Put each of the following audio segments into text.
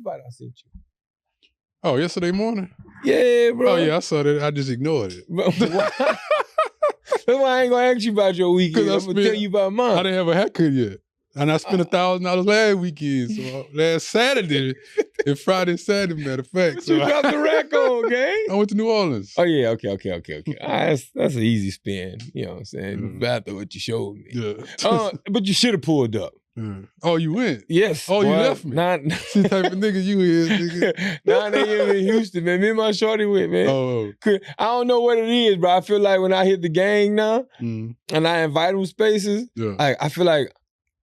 invite I sent you? Oh, yesterday morning? Yeah, bro. Oh, yeah, I saw that. I just ignored it. That's why I ain't gonna ask you about your weekend. I'm gonna tell you about mine. I didn't have a haircut yet. And I spent $1,000 last weekend. So last Saturday and Friday, Saturday, matter of fact. But you dropped the rack on, gang. I went to New Orleans. Oh, yeah, okay. That's an easy spin. You know what I'm saying? After what you showed me. Yeah. But you should have pulled up. Oh, you went? Yes. Oh, boy, you left me? See the type of nigga you is, nigga. 9 a.m. in Houston, man. Me and my shorty went, man. Oh. I don't know what it is, bro. I feel like when I hit the gang now and I invite them spaces, I feel like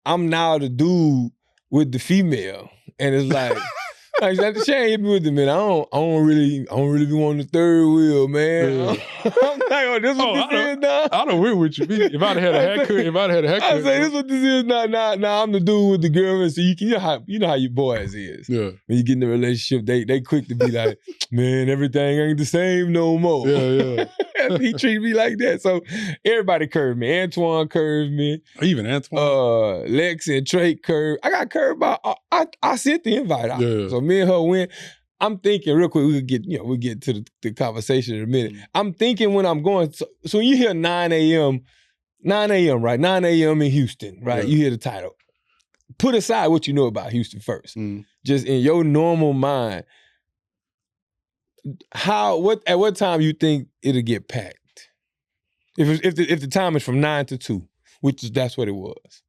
I'm now the dude with the female. And it's like, like she ain't hit me with the man. I don't really be wanting the third wheel, man. I'm like, oh, this what this is now? I don't win with you. If I'd have had a haircut, I say this what this is now. Now I'm the dude with the girl. So you know how you boys is. Yeah. When you get in a relationship, they quick to be like, man, everything ain't the same no more. Yeah. He treated me like that. So everybody curved me. Antoine curved me. Even Antoine. Lex and Trey curved. I got curved by I sent the invite out. Yeah. So me and her went. I'm thinking real quick, we'll get to the conversation in a minute. I'm thinking when I'm going, so when you hear 9 a.m., right? 9 a.m. in Houston, right? You hear the title. Put aside what you know about Houston first. Just in your normal mind, at what time you think it'll get packed? If the time is from 9 to 2, that's what it was.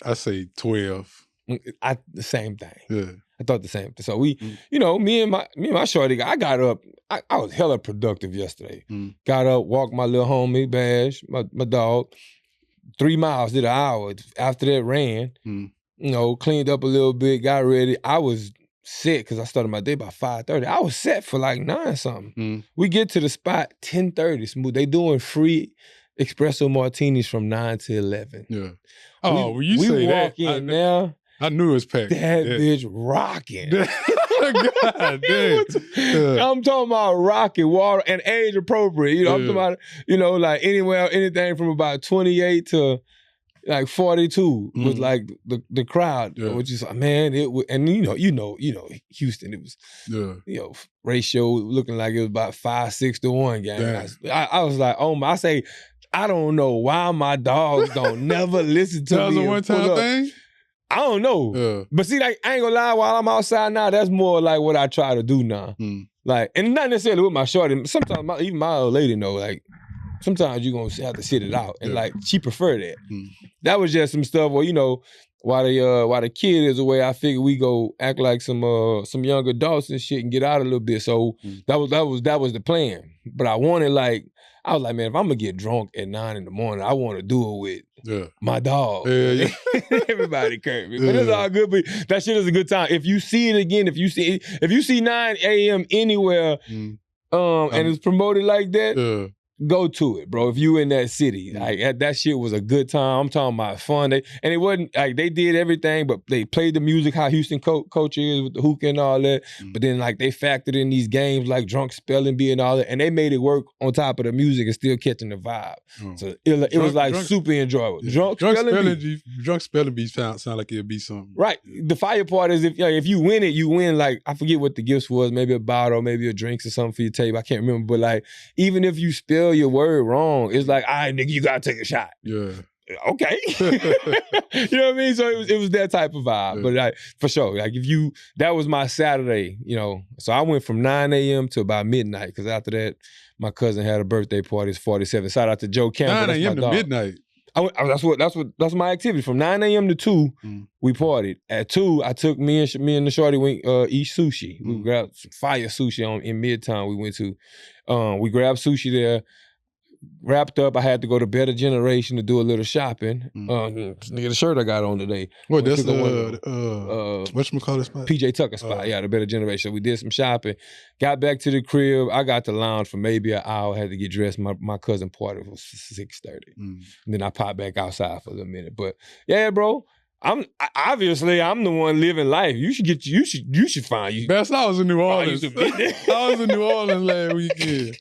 I say 12. The same thing. Yeah. I thought the same thing. So we, me and my shorty, I got up. I was hella productive yesterday. Got up, walked my little homie, Bash, my dog, 3 miles, did an hour. After that, ran. Cleaned up a little bit, got ready. I was set because I started my day by 5:30. I was set for like 9 something. We get to the spot 10:30. Smooth. They doing free espresso martinis from 9 to 11. Yeah. Oh, when you say that, walk in now. I knew it was packed. That bitch rocking. God damn. I'm talking about rocking, water, and age appropriate. I'm talking about, like anything from about 28 to like 42 was like the crowd, which is man. And Houston, it was ratio looking like it was about 5-6 to 1 game. I was like, I don't know why my dogs don't never listen to me. That was a one-time thing? I don't know. But see, like, I ain't gonna lie, while I'm outside now, that's more like what I try to do now. Like, and not necessarily with my shorty. Sometimes even my old lady know, like, sometimes you're gonna have to sit it out. And like, she prefer that. That was just some stuff where, while the kid is away, I figured we go act like some young adults and shit and get out a little bit. So that was the plan. But I was like, man, if I'm gonna get drunk at 9 in the morning, I want to do it with my dog. Everybody curved me. But it's all good. But that shit is a good time. If you see it again, if you see 9 a.m. anywhere and it's promoted like that, go to it, bro. If you in that city, like that shit was a good time. I'm talking about fun. And it wasn't like they did everything, but they played the music how Houston culture is with the hookah and all that. But then like they factored in these games like drunk spelling bee and all that, and they made it work on top of the music and still catching the vibe. So it was like super enjoyable. Drunk spelling bee sound like it'd be something. Right. The fire part is if you win it, you win. Like I forget what the gifts was, maybe a bottle, maybe a drinks or something for your table. I can't remember, but like even if you spell your word wrong, it's like, all right, nigga, you gotta take a shot. Yeah. Okay. You know what I mean? So it was that type of vibe. But like for sure, like that was my Saturday, So I went from 9 a.m. to about midnight, because after that, my cousin had a birthday party. It's 47. Shout out to Joe Campbell. 9 a.m. to midnight. That's my activity. From 9 a.m. to 2, we partied. At 2, I took me and the shorty went eat sushi. We grabbed some fire sushi in Midtown. We went to. We grabbed sushi there. Wrapped up, I had to go to Better Generation to do a little shopping. The shirt I got on today. What, that's whatchamacallit spot? PJ Tucker spot, the Better Generation. So we did some shopping. Got back to the crib. I got to lounge for maybe an hour. Had to get dressed. My cousin party was 6:30. And then I popped back outside for a minute. But yeah, bro. I'm the one living life. You should find you. Best, I was in New Orleans. I was in New Orleans last weekend.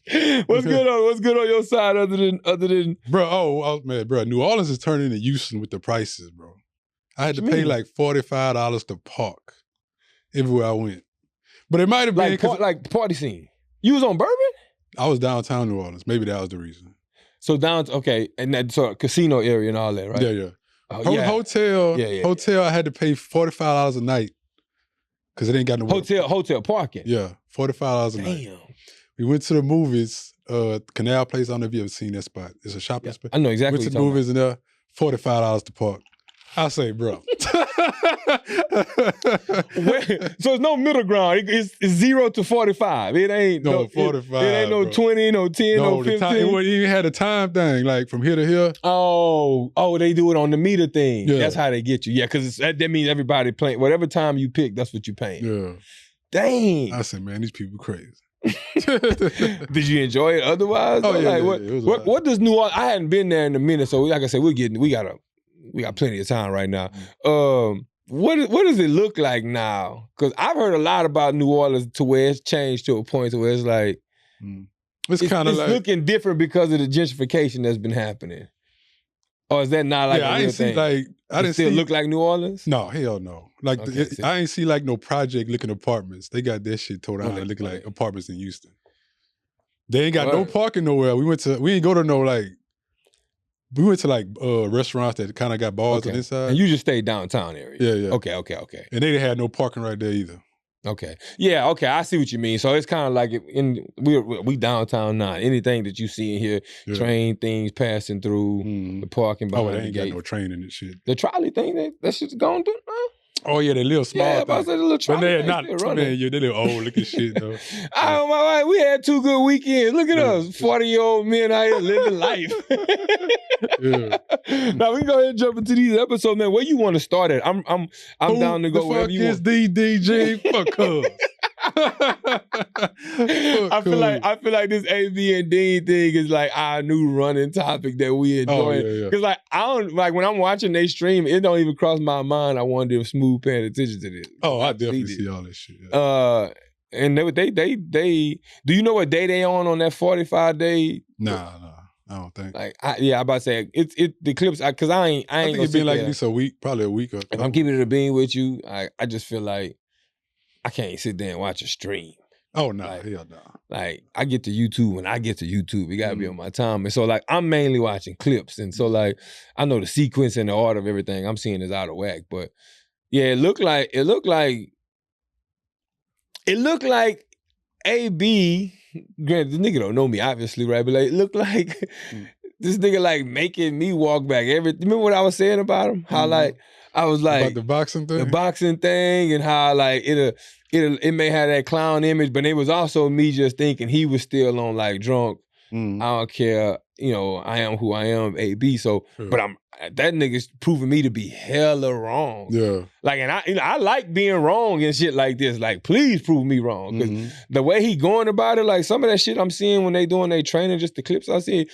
What's good on your side other than bro? Bro, New Orleans is turning into Houston with the prices, bro. I had to pay like $45 to park. everywhere I went. But it might have been like party scene. You was on Bourbon? I was downtown New Orleans. Maybe that was the reason. So okay, and that so casino area and all that, right? Yeah. Oh, yeah. Hotel, I had to pay $45 a night because it ain't got no hotel parking. Yeah, $45 a night. Damn. We went to the movies, Canal Place. I don't know if you ever seen that spot. It's a shopping spot. I know exactly. Went to the movies and there, $45 to park. I say, bro. So it's no middle ground. It's 0 to 45. It ain't no 45. It ain't no 20, no 10, no 15. It even had a time thing, like from here to here. Oh, they do it on the meter thing. Yeah. That's how they get you. Yeah, because that means everybody playing. Whatever time you pick, that's what you paying. Yeah. Dang. I said, man, these people crazy. Did you enjoy it otherwise? Oh, yeah, like, it was what does New Orleans? I hadn't been there in a minute, so like I said, we got plenty of time right now. What does it look like now? Because I've heard a lot about New Orleans to where it's changed to a point to where it's like it's kind of like looking different because of the gentrification that's been happening. Or is that not like a real thing? I didn't still look like New Orleans? No, hell no. Like I ain't see like no project looking apartments. They got that shit tore down and looking like apartments in Houston. They ain't got no parking nowhere. We ain't go to no like. We went to like restaurants that kind of got bars on the inside. And you just stayed downtown area? Yeah. Okay. And they didn't have no parking right there either. Okay. Yeah, okay, I see what you mean. So it's kind of like we downtown now. Anything that you see in here, train things passing through, the parking behind they ain't the gate. got no train in this shit. The trolley thing, that shit's going through now? Oh yeah, they little small. Yeah, I said the little trolley. But they're not, man, they little old looking shit though. We had 2 good weekends. Look at us, 40-year-old men out here living life. Now we can go ahead and jump into these episodes, man. Where you want to start at? I'm down to go wherever you want. DDG? Fuck us. I feel like this AB and Deen thing is like our new running topic that we enjoy. Because like I don't like when I'm watching they stream, it don't even cross my mind. I wonder if Smooth paying attention to this. Oh, I definitely see all this shit. And they do you know what day they on that 45-day? Nah, I don't think. Like I'm about to say it's the clips because I ain't think gonna it's been like at least a week, probably a week or if I'm keeping it a bean with you, I just feel like I can't sit there and watch a stream. Oh no, hell no. Like I get to YouTube when I get to YouTube, it gotta be on my time. And so like I'm mainly watching clips. And so like I know the sequence and the order of everything I'm seeing is out of whack. But yeah, it looked like AB, granted, the nigga don't know me, obviously, right? But like it looked like this nigga like making me walk back remember what I was saying about him? How like I was like about the boxing thing? The boxing thing and how like it may have that clown image, but it was also me just thinking he was still on like drunk. I don't care, I am who I am, AB. So, but that nigga's proving me to be hella wrong. Yeah. Like, and I like being wrong and shit like this. Like, please prove me wrong. Because the way he going about it, like some of that shit I'm seeing when they doing their training, just the clips I see,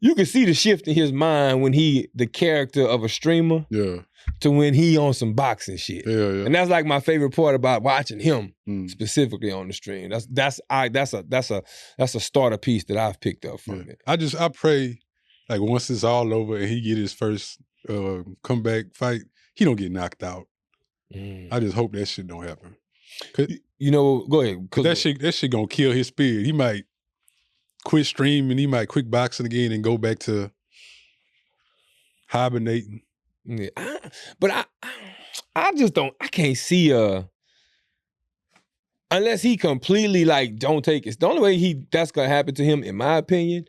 you can see the shift in his mind when the character of a streamer. Yeah. To when he on some boxing shit. Yeah. And that's like my favorite part about watching him specifically on the stream. That's a starter piece that I've picked up from it. I pray like once it's all over and he get his first comeback fight, he don't get knocked out. I just hope that shit don't happen. Go ahead. That shit gonna kill his spirit. He might quit streaming, he might quit boxing again and go back to hibernating. Yeah, but I just don't. I can't see unless he completely like don't take it. The only way that's gonna happen to him, in my opinion,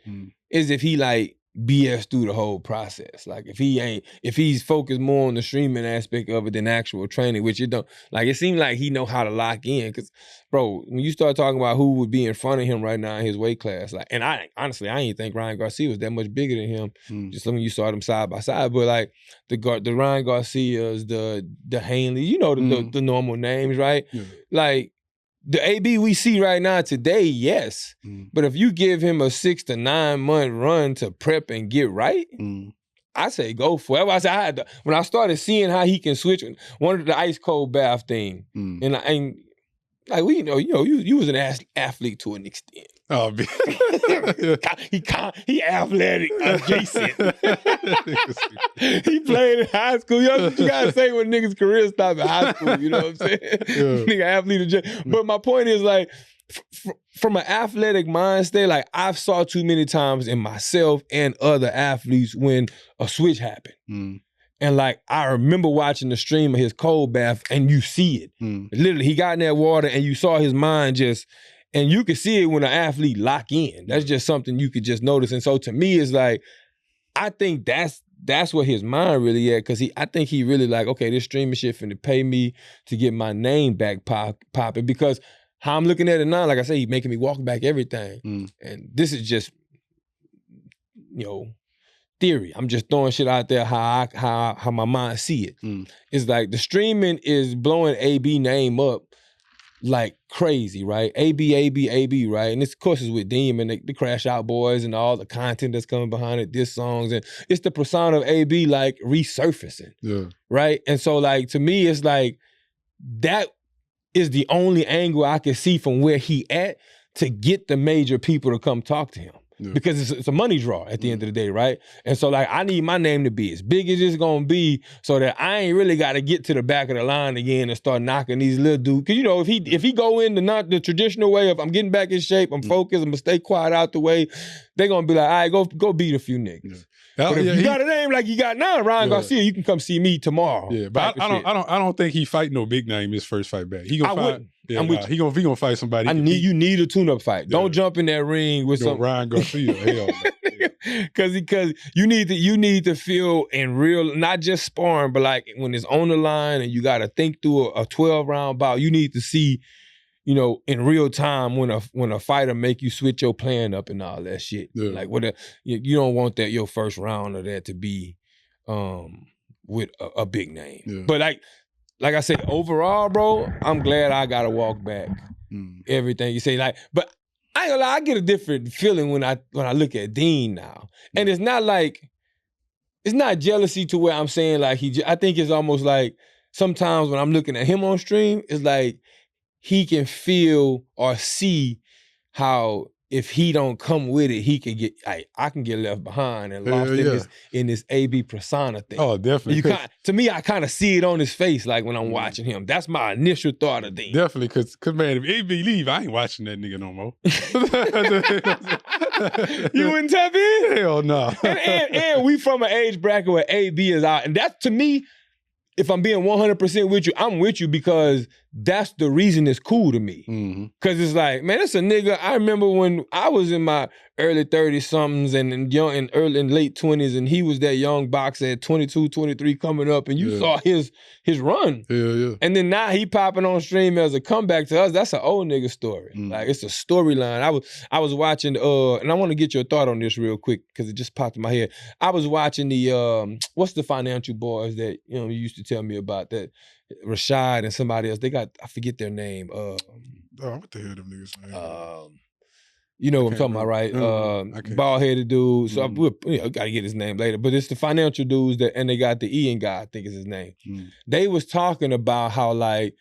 is if he like BS through the whole process. Like if he's focused more on the streaming aspect of it than actual training, which it don't. Like it seems like he know how to lock in. Cause bro, when you start talking about who would be in front of him right now in his weight class, like, and I ain't think Ryan Garcia was that much bigger than him. Just when you saw them side by side, but like the Ryan Garcias, the Hanley, the normal names, right? Yeah. Like the AB we see right now today, yes. But if you give him a 6 to 9 month run to prep and get right, I say go for it. I said when I started seeing how he can switch, one of the ice cold bath thing, and Like you was an athlete to an extent. Oh man, he athletic adjacent. He played in high school. You know what you gotta say when niggas' career stop at high school. You know what I'm saying? Yeah. Nigga athlete adjacent. But my point is like, from an athletic mind state, like I've saw too many times in myself and other athletes when a switch happened. Mm. And like, I remember watching the stream of his cold bath and you see it. Mm. Literally, he got in that water and you saw his mind just, and you could see it when an athlete lock in. That's just something you could just notice. And so to me, it's like, I think that's what his mind really at, because I think he really like, okay, this streaming shit finna pay me to get my name back popping, because how I'm looking at it now, like I say, he's making me walk back everything. Mm. And this is just, theory. I'm just throwing shit out there how my mind see it. Mm. It's like the streaming is blowing AB name up like crazy, right? AB, right? And this, of course, is with Deen and the Crash Out Boys and all the content that's coming behind it, diss songs, and it's the persona of AB like resurfacing, right? And so like, to me, it's like, that is the only angle I can see from where he at to get the major people to come talk to him. Yeah. Because it's a money draw at the end of the day, right? And so like, I need my name to be as big as it's gonna be so that I ain't really gotta get to the back of the line again and start knocking these little dudes. Cause if he go in the traditional way of I'm getting back in shape, I'm focused, I'm gonna stay quiet out the way, they gonna be like, all right, go beat a few niggas. Yeah. But if you got a name like you got now, Ryan Garcia, you can come see me tomorrow. Yeah, but I don't think he fight no big name his first fight back. He gonna fight. Yeah, he gonna fight somebody. You need a tune-up fight. Yeah. Don't jump in that ring with some Ryan Garcia. Hell no. Because you need to feel in real, not just sparring, but like when it's on the line and you got to think through a 12-round bout. You need to see, in real time when a fighter make you switch your plan up and all that shit. Yeah. Like you don't want that your first round of that to be with a big name. Yeah. But like I said, overall, bro, I'm glad I got to walk back everything you say. Like, but I ain't gonna lie, I get a different feeling when I look at Deen now, and it's not jealousy to where I'm saying like I think it's almost like sometimes when I'm looking at him on stream, it's like he can feel or see how if he don't come with it, he can get I can get left behind and lost in this AB persona thing. Oh, definitely. To me, I kind of see it on his face, like when I'm watching him. That's my initial thought of Deen. Definitely, cause man, if AB leave, I ain't watching that nigga no more. You wouldn't tap in? Hell no. And we from an age bracket where AB is out, and that's, to me, if I'm being 100% with you, I'm with you because that's the reason it's cool to me. Mm-hmm. Cause it's like, man, it's a nigga. I remember when I was in my early 30-somethings and late 20s, and he was that young boxer at 22, 23 coming up, and you saw his run. Yeah. And then now he popping on stream as a comeback to us. That's an old nigga story. Mm. Like, it's a storyline. I was watching, and I want to get your thought on this real quick because it just popped in my head. I was watching the, what's the financial boys that, you used to tell me about, that Rashad and somebody else, they got, I forget their name. What the hell them niggas name? You know what I'm talking about, right? Bald-headed dude. So I gotta get his name later. But it's the financial dudes and they got the Ian guy, I think is his name. Mm. They was talking about how like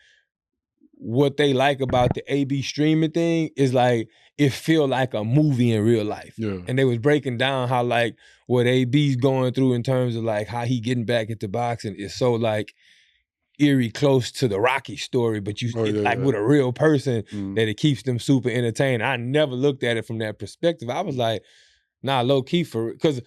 what they like about the AB streaming thing is like it feel like a movie in real life. Yeah. And they was breaking down how like what AB's going through in terms of like how he getting back into boxing is so like eerie close to the Rocky story, but with a real person that it keeps them super entertained. I never looked at it from that perspective. I was like, nah, low key because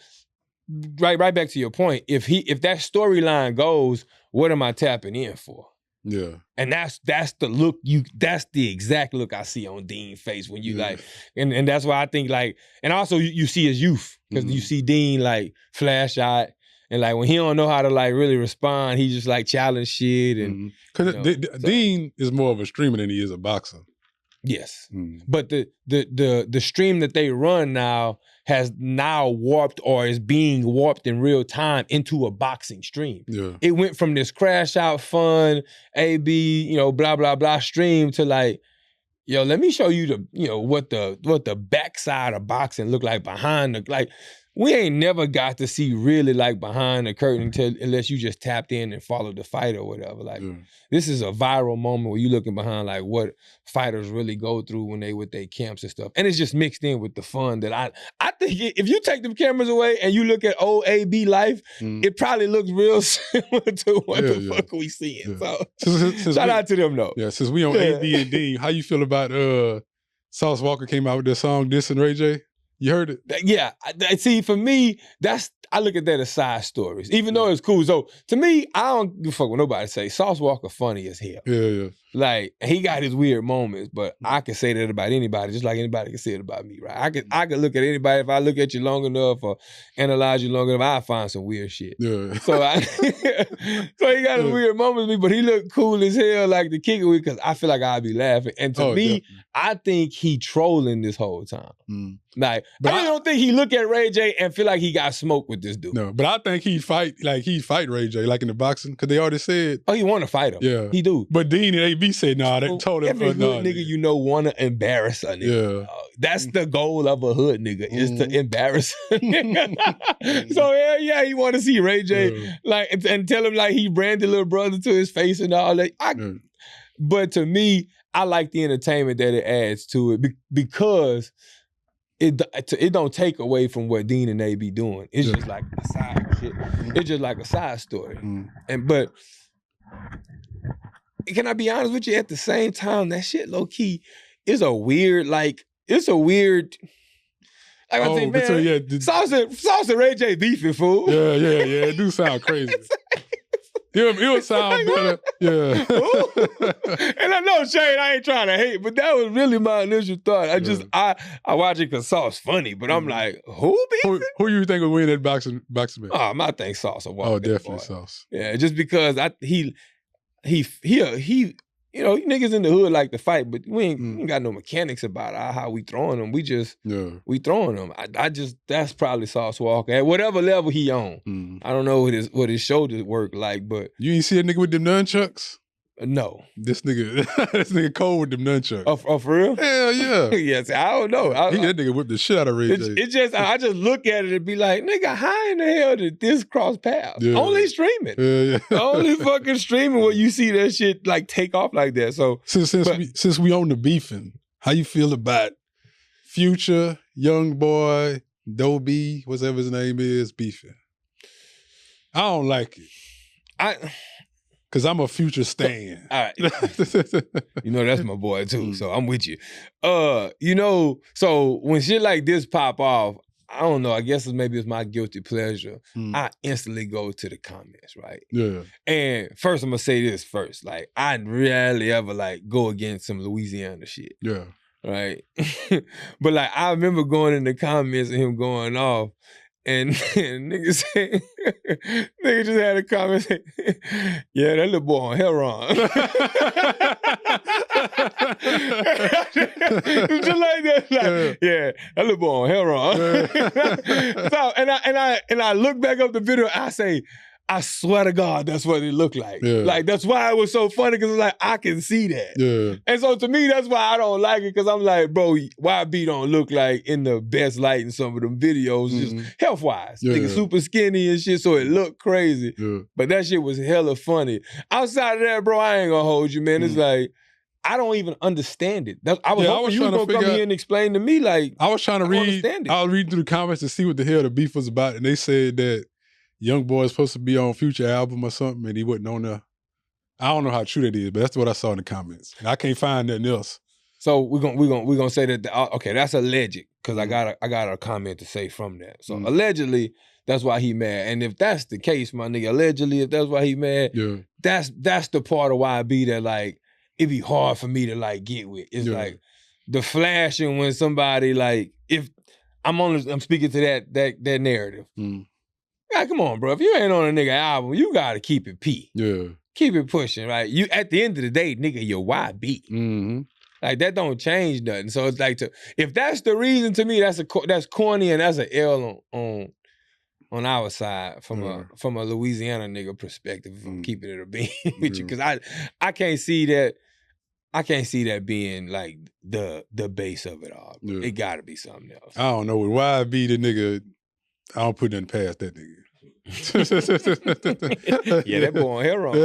right back to your point. If that storyline goes, what am I tapping in for? Yeah. And that's the look that's the exact look I see on Deen's face when you like, and that's why I think like, and also you see his youth, because you see Deen like flash out. And like when he don't know how to like really respond, he just like challenge shit and because Deen is more of a streamer than he is a boxer. Yes, but the stream that they run now has now warped or is being warped in real time into a boxing stream. Yeah, it went from this crash out fun AB blah blah blah stream to like, let me show you the what the backside of boxing look like behind the like. we ain't never got to see really like behind the curtain unless you just tapped in and followed the fight or whatever. Like this is a viral moment where you looking behind like what fighters really go through when they with their camps and stuff. And it's just mixed in with the fun that I think if you take them cameras away and you look at old AB life, it probably looks real similar to what the fuck we seeing. So since shout out to them though. Yeah, since we on AB and Deen, how you feel about Sauce Walker came out with their song Dissing Ray J? You heard it? Yeah. See, for me, I look at that as side stories, even though it's cool. So to me, I don't give a fuck what nobody say. Sauce Walker funny as hell. Yeah. Like, he got his weird moments, but I can say that about anybody, just like anybody can say it about me, right? I could look at anybody, if I look at you long enough or analyze you long enough, I'll find some weird shit. Yeah. So so he got his weird moments with me, but he looked cool as hell, like to kick it with, because I feel like I'd be laughing. And to me, definitely. I think he trolling this whole time. Like, but I really don't think he look at Ray J and feel like he got smoked with this dude. No, but I think he fight RayJ, like in the boxing, because they already said. Oh, he want to fight him. Yeah. He do. But Dean and AB said, nah, they told him. Every hood nigga you know want to embarrass a nigga. Yeah. That's the goal of a hood nigga, is to embarrass a nigga. So yeah, he want to see Ray J like and tell him like he branded little brother to his face and all that. But to me, I like the entertainment that it adds to it because it don't take away from what Deen and they be doing. It's just like a side shit. It's just like a side story. But can I be honest with you? At the same time, that shit low key is a weird, like, it's a weird. Like I think, man, Sauce and Ray J beefing, fool. Yeah. It do sound crazy. It would sound better. Yeah. And I know, Shane, I ain't trying to hate, but that was really my initial thought. I watch it because Sauce funny, but I'm like, who you think will win that boxing match? Oh, I think Sauce will walk. Oh, definitely Sauce. Yeah, just because he you know, niggas in the hood like to fight, but we ain't got no mechanics about how we throwing them. We just we throwing them. That's probably Sauce Walker at whatever level he on. I don't know what his shoulders work like, but you ain't see a nigga with them nunchucks? No. This nigga cold with them nunchucks. Oh, for real? Hell yeah. Yes, I don't know. That nigga whipped the shit out of Ray J. I just look at it and be like, nigga, how in the hell did this cross paths? Yeah. Only streaming. Yeah. Only fucking streaming where you see that shit like take off like that. So since we own the beefing, how you feel about Future, YoungBoy, Doe Boy, whatever his name is, beefing? I don't like it. Cause I'm a Future stan. All right. You know, that's my boy too, so I'm with you. You know, so when shit like this pop off, I don't know, I guess maybe it's my guilty pleasure. I instantly go to the comments, right? Yeah. And first I'm gonna say this first. Like, I rarely ever like go against some Louisiana shit. Yeah. Right? But like, I remember going in the comments and him going off. And niggas say, nigga just had a comment say, yeah, that little boy on heroin. Just like that, like, yeah, that little boy on heroin. So, and I look back up the video, I say, I swear to God, that's what it looked like. Yeah. Like, that's why it was so funny, because it's like, I can see that. Yeah. And so to me, that's why I don't like it, because I'm like, bro, YB don't look like in the best light in some of them videos, just health-wise. Yeah. Nigga super skinny and shit, so it looked crazy. Yeah. But that shit was hella funny. Outside of that, bro, I ain't gonna hold you, man. It's like, I don't even understand it. I was hoping you were gonna come here and explain to me, like, I was trying to read, I was reading through the comments to see what the hell the beef was about, and they said that YoungBoy is supposed to be on Future album or something, and he wasn't on there. I don't know how true that is, but that's what I saw in the comments. And I can't find nothing else. So we're gonna say that okay, that's alleged, because I got a comment to say from that. So allegedly, that's why he mad. And if that's the case, my nigga, allegedly, if that's why he mad, that's the part of YB that like it be hard for me to like get with. It's like the flashing when somebody like, if I'm speaking to that narrative. God, come on, bro. If you ain't on a nigga album, you gotta keep it P. Yeah. Keep it pushing, right? You at the end of the day, nigga, you're YB. Like, that don't change nothing. So it's like, if that's the reason, to me, that's corny, and that's an L on our side from a Louisiana nigga perspective. If I'm keeping it a bean with you, because I can't see that. I can't see that being like the base of it all. It gotta be something else. I don't know. With YB, the nigga, I don't put nothing past that nigga. Yeah, that boy on heroin.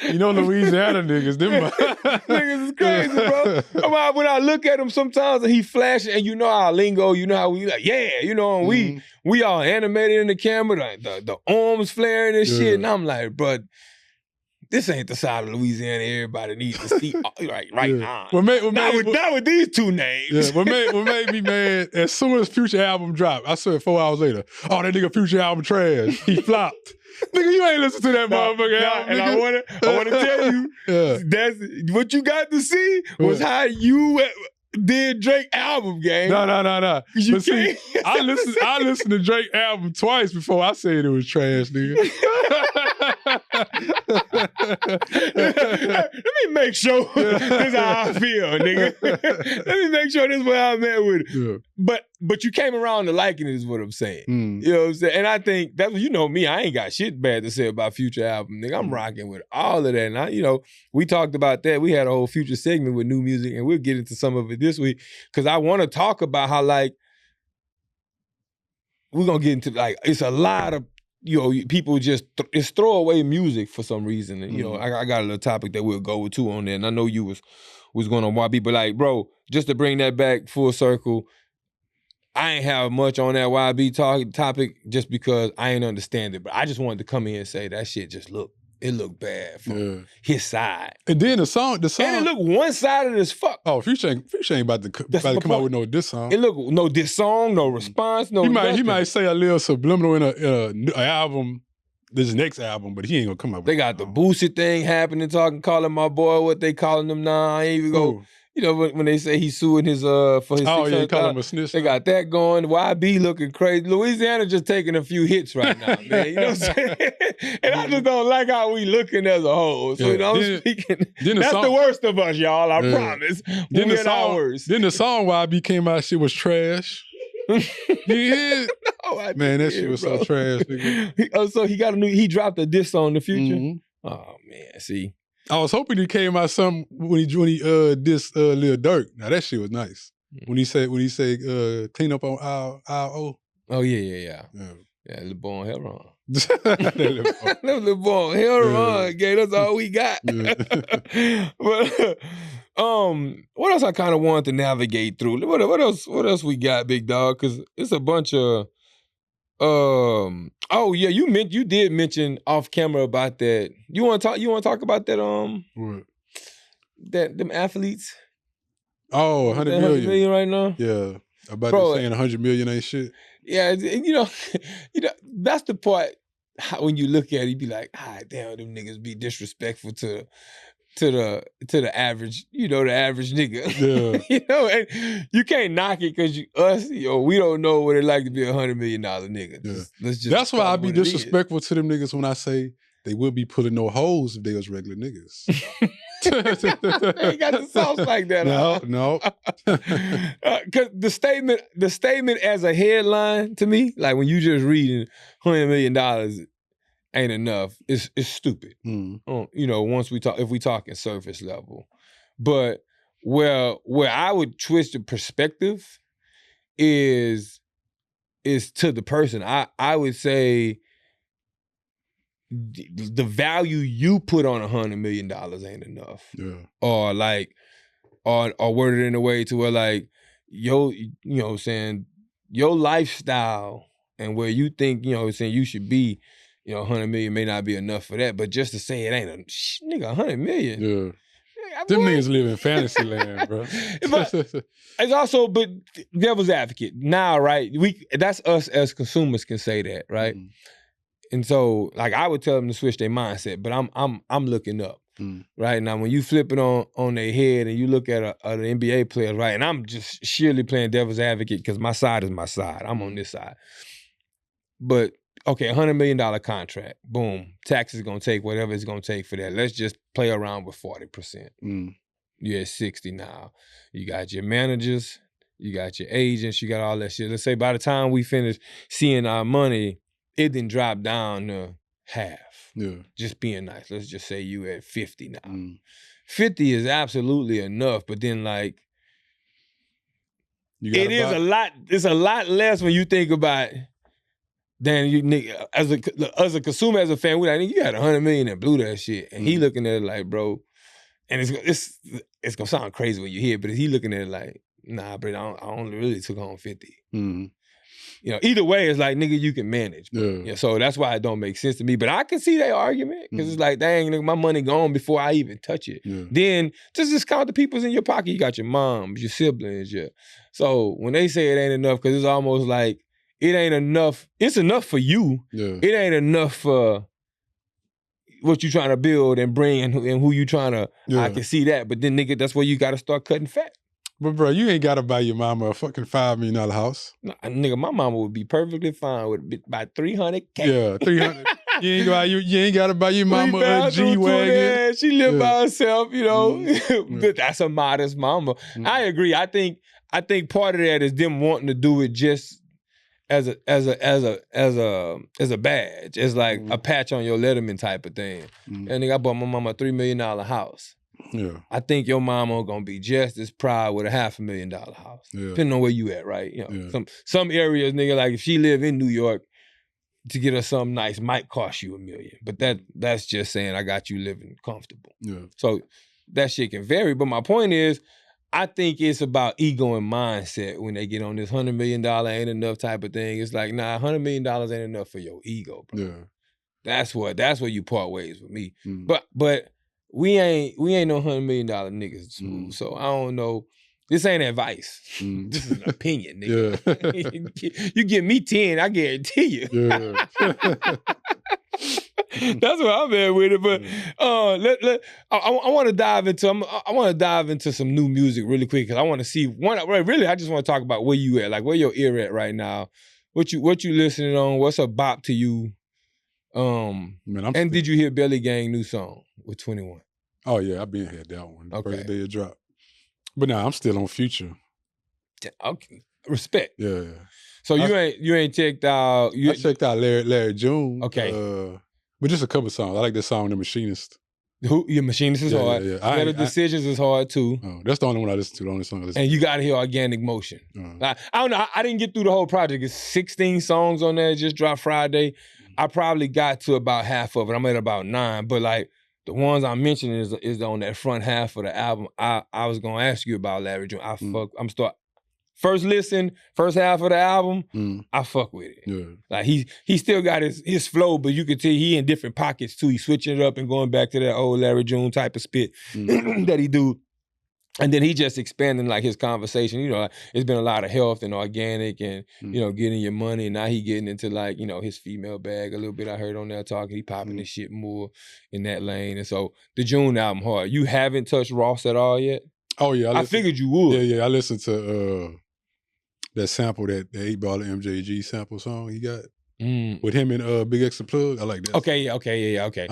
You know Louisiana niggas, them niggas is crazy, bro. When I look at him sometimes and he flashing, and you know our lingo, you know how we like, yeah, you know, and we all animated in the camera, like the arms flaring and shit, and I'm like, bro, this ain't the side of Louisiana everybody needs to see right now. Not with these two names. Yeah, what made me mad, as soon as Future album dropped, I saw it 4 hours later, oh, that nigga Future album trash. He flopped. Nigga, you ain't listen to that motherfucker album, and nigga. I wanna tell you, that's what you got to see was how you did Drake album, gang. No. But see, I listened to Drake album twice before I said it was trash, nigga. Let me make sure this is how I feel, nigga. Let me make sure this is where I'm at with it. Yeah. But you came around to liking it is what I'm saying. You know what I'm saying? And I think that's what, you know me, I ain't got shit bad to say about Future album, nigga. I'm rocking with all of that. And we talked about that. We had a whole Future segment with new music, and we'll get into some of it this week. Cause I want to talk about how we're gonna get into it's a lot of people just it's throwaway music for some reason. And I got a little topic that we'll go to on there. And I know you was going on YB, but bro, just to bring that back full circle, I ain't have much on that YB topic just because I ain't understand it. But I just wanted to come in and say that shit just looked bad from his side. And then the song, and it looked one-sided as fuck. Oh, Future ain't about to come out with no diss song. It looked no diss song, no response, no. He might say a little subliminal in a album, this next album, but he ain't gonna come out with. They got the Boosie thing happening, calling my boy what they calling him now. I ain't even go. You know, when they say he's suing his for his he call him a snitch. They got that going. YB looking crazy. Louisiana just taking a few hits right now, man. You know what I'm saying? And I just don't like how we looking as a whole. So I'm speaking. That's the worst of us, y'all. I promise. Then the song YB came out, shit was trash. Yeah. Man, that shit was so trash, nigga. So he dropped a diss on the Future. Oh man, see. I was hoping he came out something when he dissed Lil Durk. Now that shit was nice. When he said clean up on our O. Oh yeah. Yeah, Lil Boy on heroin. That Lil Boy on heroin, gang. That's all we got. But what else I kind of wanted to navigate through? What else we got, big dog? Because it's a bunch of oh yeah, you did mention off camera about that. You want to talk about that what? That them athletes? Oh, 100 million right now? Yeah. About them saying 100 million ain't shit. Yeah, you know that's the part when you look at it, you be like, damn, them niggas be disrespectful to the average, the average nigga. Yeah. And you can't knock it because we don't know what it like to be $100 million nigga. Yeah. That's why I be disrespectful to them niggas when I say they would be pulling no holes if they was regular niggas. Ain't got the sauce like that. No. Cause the statement as a headline to me, like when you just reading $100 million ain't enough. It's stupid. Once if we talking surface level, but where I would twist the perspective is to the person. I would say the value you put on $100 million ain't enough. Yeah. Or worded in a way to where your lifestyle and where you think you should be. 100 million may not be enough for that, but just to say it ain't nigga, 100 million. Yeah. Them niggas live in fantasy land, bro. But it's also, but devil's advocate. Now, right? That's us as consumers can say that, right? And so, I would tell them to switch their mindset, but I'm looking up. Right now, when you flip it on their head and you look at the NBA players, right? And I'm just sheerly playing devil's advocate because my side is my side. I'm on this side. But okay, $100 million contract. Boom. Taxes gonna take whatever it's gonna take for that. Let's just play around with 40%. You're at 60 now. You got your managers, you got your agents, you got all that shit. Let's say by the time we finish seeing our money, it didn't drop down to half. Yeah. Just being nice. Let's just say you at 50 now. 50 is absolutely enough, but then It is a lot. It's a lot less when you think about. Then you nigga, as a consumer, as a fan, we like, nigga, you had $100 million and blew that shit, and he looking at it like, bro, and it's gonna sound crazy when you hear it, but he looking at it like, nah, but I only really took home 50. You know, either way, it's like, nigga, you can manage. Yeah, so that's why it don't make sense to me. But I can see their argument, because it's like, dang, nigga, my money gone before I even touch it. Then just count the people's in your pocket. You got your moms, your siblings, so when they say it ain't enough, because it's almost like it ain't enough. It's enough for you. It ain't enough for what you trying to build and bring and who you trying to. I can see that, but then, nigga, that's where you got to start cutting fat. But bro, you ain't gotta buy your mama a fucking $5 million house. Nah, nigga, my mama would be perfectly fine with about $300K. Yeah, 300. You ain't gotta buy your mama a G-Wagon. She live by herself, you know. That's a modest mama. I agree. I think part of that is them wanting to do it just as a badge, as like a patch on your Letterman type of thing. And nigga, I bought my mama a $3 million house. Yeah, I think your mama gonna be just as proud with a $500,000 house, depending on where you at, right? You know, some areas, nigga, like if she live in New York, to get her something nice might cost you $1 million, but that's just saying I got you living comfortable. Yeah, so that shit can vary. But my point is, I think it's about ego and mindset when they get on this $100 million ain't enough type of thing. It's like, nah, $100 million ain't enough for your ego, bro. Yeah, that's where you part ways with me. But. We ain't no $100 million niggas, so I don't know. This ain't advice. This is an opinion, nigga. Yeah. You give me 10, I guarantee you. Yeah. That's what I'm at with it. But I want to dive into some new music really quick, because I want to see really I just want to talk about where you at, like where your ear at right now. What you listening on? What's a bop to you? Did you hear Belly Gang new song with 21? Oh yeah, I been had that one. Okay. First day it dropped. But nah, I'm still on Future. Okay, respect. Yeah. So you ain't checked out. I checked out Larry June. Okay. But just a couple songs. I like that song, The Machinist. Who? Your Machinist is hard. Yeah. Better Decisions is hard too. That's the only one I listen to. The only song I listen to. And you got to hear Organic Motion. I don't know. I didn't get through the whole project. It's 16 songs on there. It just dropped Friday. I probably got to about half of it. I'm at about 9. But like the ones I'm mentioning is on that front half of the album. I was gonna ask you about Larry June. First listen, first half of the album, I fuck with it. Yeah. Like he still got his flow, but you can tell he in different pockets too. He's switching it up and going back to that old Larry June type of spit that he do. And then he just expanding like his conversation. You know, like, it's been a lot of health and organic and, you know, getting your money. And now he getting into like, you know, his female bag a little bit. I heard on there talking, he popping his shit more in that lane. And so the June album hard. You haven't touched Ross at all yet? Oh yeah. I figured you would. Yeah. I listened to that sample, that 8 Ball MJG sample song he got. With him and Big X the Plug. I like that. Okay. I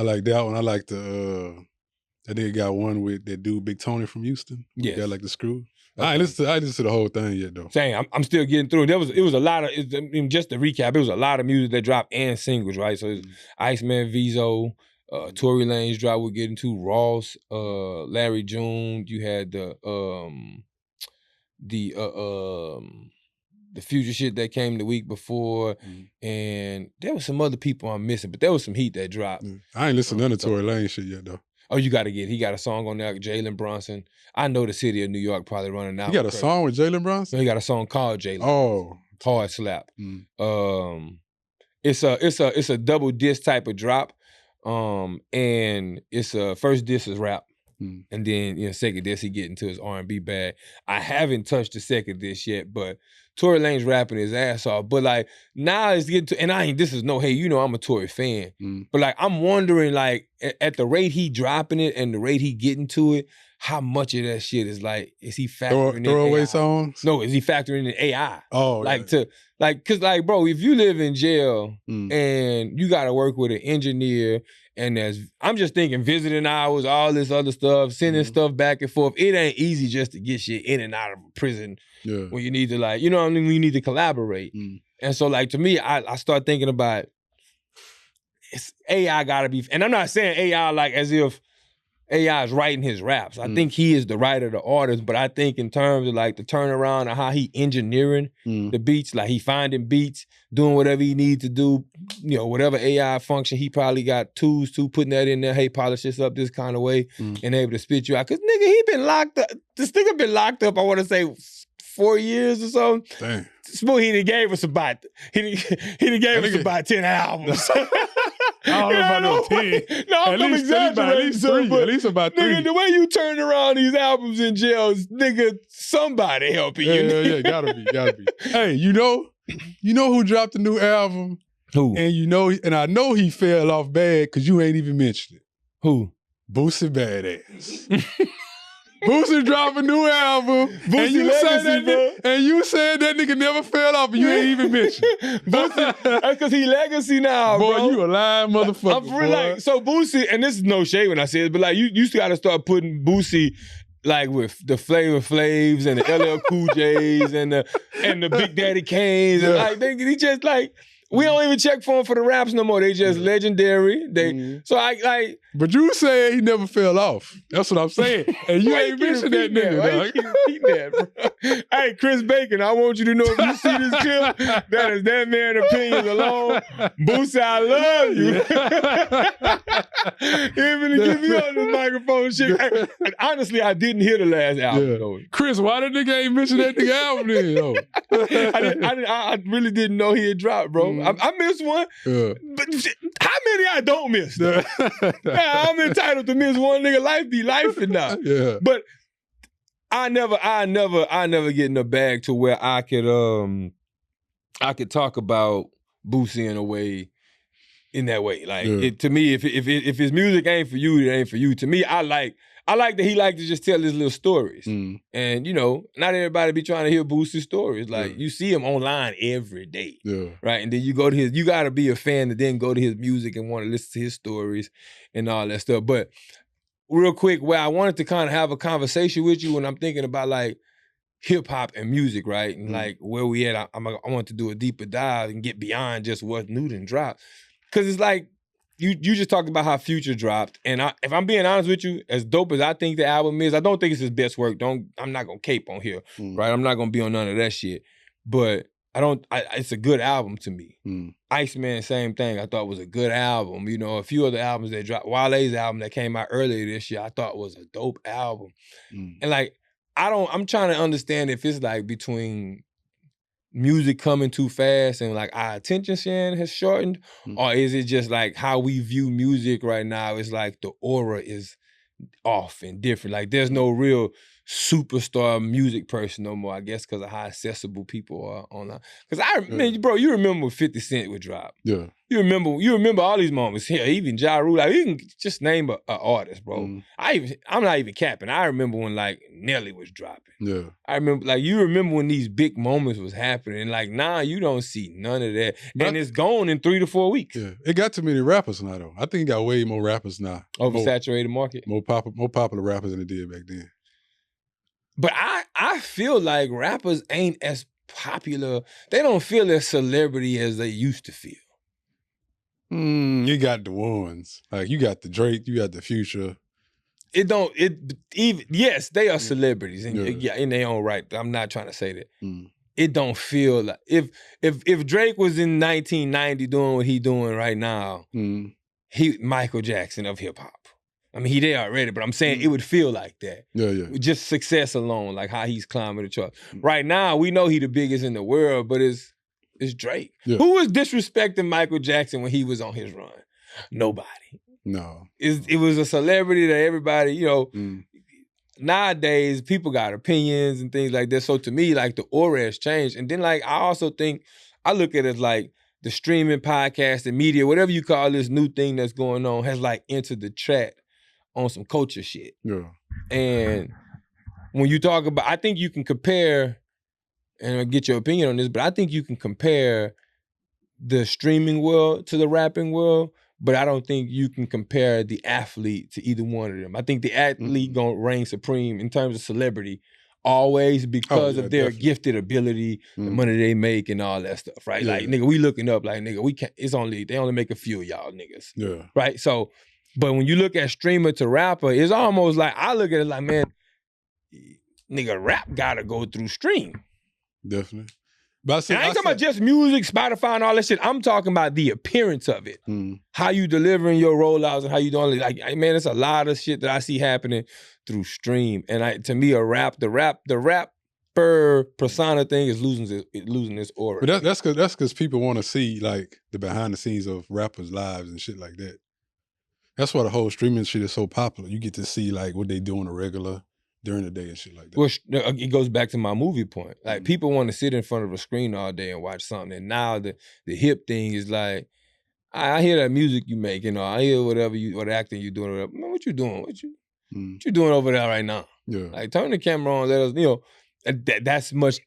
like that one. I like the I think it got one with that dude Big Tony from Houston. Yeah, got like the Screw. Okay. I ain't listened to the whole thing yet though. Same. I'm still getting through. It was a lot of. Just to recap, it was a lot of music that dropped and singles, right? So it's Icewear Vezzo, Tory Lanez dropped. We're getting to Ross, Larry June. You had the Future shit that came the week before, and there was some other people I'm missing, but there was some heat that dropped. I ain't listened to none of Tory Lanez shit yet though. Oh, you got to he got a song on there, Jalen Brunson. I know the city of New York probably running out. He got a song with Jalen Brunson? He got a song called Jalen. Oh. Hard slap. It's a double disc type of drop. And it's first disc is rap. And then, second disc, he get into his R&B bag. I haven't touched the second disc yet, but Tory Lanez rapping his ass off. But like now it's getting to, and this is no hate, I'm a Tory fan. But like I'm wondering, like at the rate he dropping it and the rate he getting to it, how much of that shit is like, is he factoring in throwaway AI? Songs? No, is he factoring in AI? Oh, cause like, bro, if you live in jail and you gotta work with an engineer, and I'm just thinking visiting hours, all this other stuff, sending stuff back and forth. It ain't easy just to get shit in and out of prison when you need to like, you know what I mean? We need to collaborate. And so like, to me, I start thinking about, it's AI gotta be, and I'm not saying AI like as if AI is writing his raps. I think he is the writer, the artist, but I think in terms of like the turnaround and how he engineering the beats, like he finding beats, doing whatever he needs to do, you know, whatever AI function, he probably got tools to putting that in there, hey, polish this up this kind of way and able to spit you out. Cause nigga, he been locked up. This nigga been locked up, I want to say 4 years or so. Damn. Smooth, he done gave us about 10 albums. I don't know about no 10. No, I'm exaggerating. At least about 3. Nigga, the way you turn around these albums in jails, nigga, somebody helping you. Yeah, gotta be. Hey, you know who dropped a new album? Who? And I know he fell off bad because you ain't even mentioned it. Who? Boosie Badass. Boosie dropped a new album, and you said that nigga never fell off, and you ain't even mentioned. Boosie, that's because he legacy now, boy, bro. You a lying motherfucker. I'm for real, like, so Boosie, and this is no shade when I say it, but like you got to start putting Boosie like with the Flavor Flavs and the LL Cool J's and the Big Daddy Kanes, and like he just like. We don't even check for him for the raps no more. They just legendary. So I like. But you said he never fell off. That's what I'm saying. And you ain't mentioned that nigga, dog. Hey, Chris Bacon, I want you to know if you see this clip, that is that man's opinions alone. Boosie, I love you. He ain't gonna get me on this microphone shit. And honestly, I didn't hear the last album though. Chris, why the nigga ain't mention that nigga album then? Though? I really didn't know he had dropped, bro. I missed one, but how many I don't miss? I'm entitled to miss one. Nigga, life be life now. Yeah. But I never get in the bag to where I could talk about Boosie in that way. Like to me, if his music ain't for you, it ain't for you. To me, I like that he like to just tell his little stories. And, you know, not everybody be trying to hear Boosie's stories. Like, you see him online every day, right? And then you go to you got to be a fan to then go to his music and want to listen to his stories and all that stuff. But real quick, where I wanted to kind of have a conversation with you when I'm thinking about, like, hip-hop and music, right? And, like, where we at, I want to do a deeper dive and get beyond just what's new and dropped. Because it's like, You just talked about how Future dropped, and if I'm being honest with you, as dope as I think the album is, I don't think it's his best work. I'm not gonna cape on here, right? I'm not gonna be on none of that shit. But it's a good album to me. Iceman, same thing. I thought was a good album. You know, a few other albums that dropped. Wale's album that came out earlier this year, I thought was a dope album. And like, I'm trying to understand if it's like between music coming too fast and like our attention span has shortened, or is it just like how we view music right now? It's like the aura is off and different. Like there's no real superstar music person no more, I guess, because of how accessible people are online. Because bro, you remember when 50 Cent would drop. Yeah. You remember all these moments here. Even Ja Rule, like you can just name an artist, bro. I'm not even capping. I remember when like Nelly was dropping. Yeah. I remember like you remember when these big moments was happening. And like now you don't see none of that. And it's gone in 3 to 4 weeks. Yeah. It got too many rappers now though. I think it got way more rappers now. Oversaturated market. More popular rappers than it did back then. But I feel like rappers ain't as popular. They don't feel as celebrity as they used to feel. You got the ones. Like you got the Drake, you got the Future. Yes, they are celebrities in their own right. I'm not trying to say that. It don't feel like if Drake was in 1990 doing what he doing right now, he Michael Jackson of hip hop. I mean, he there already, but I'm saying it would feel like that. Yeah. Just success alone, like how he's climbing the charts. Right now, we know he the biggest in the world, but it's Drake. Yeah. Who was disrespecting Michael Jackson when he was on his run? Nobody. No. It was a celebrity that everybody, you know, nowadays people got opinions and things like that. So to me, like the aura has changed. And then like, I also think, I look at it as like the streaming podcast and media, whatever you call this new thing that's going on, has like entered the track on some culture shit. Yeah. And when you talk about, I think you can compare, and I'll get your opinion on this, but I think you can compare the streaming world to the rapping world, but I don't think you can compare the athlete to either one of them. I think the athlete gonna reign supreme in terms of celebrity always because of their gifted ability, the money they make and all that stuff, right? Yeah. Like, nigga, we looking up like, nigga, we can't, they only make a few of y'all niggas. Yeah. Right? So But when you look at streamer to rapper, it's almost like, I look at it like, man, nigga, rap gotta go through stream. Definitely. But I ain't talking about just music, Spotify, and all that shit. I'm talking about the appearance of it. How you delivering your rollouts and how you doing. Like, man, it's a lot of shit that I see happening through stream. And to me, the rapper persona thing is losing its aura. But that's because people want to see like the behind the scenes of rappers' lives and shit like that. That's why the whole streaming shit is so popular. You get to see like what they do on a regular during the day and shit like that. Well, it goes back to my movie point. Like, people want to sit in front of a screen all day and watch something. And now the hip thing is like, I hear that music you make, I hear what acting you doing. Whatever. Man, what you doing? What you doing over there right now? Yeah. Like, turn the camera on, let us,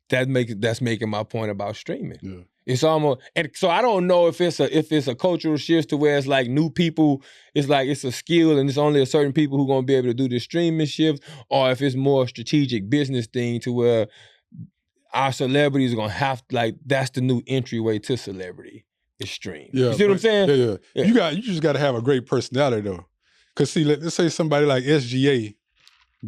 that's making my point about streaming. Yeah. It's almost, and so I don't know if it's a cultural shift to where it's like new people, it's like it's a skill and it's only a certain people who gonna be able to do this streaming shift, or if it's more a strategic business thing to where our celebrities are gonna have, like, that's the new entryway to celebrity, is stream. Yeah, you see what I'm saying? Yeah. You just gotta have a great personality though. Cause see, let's say somebody like SGA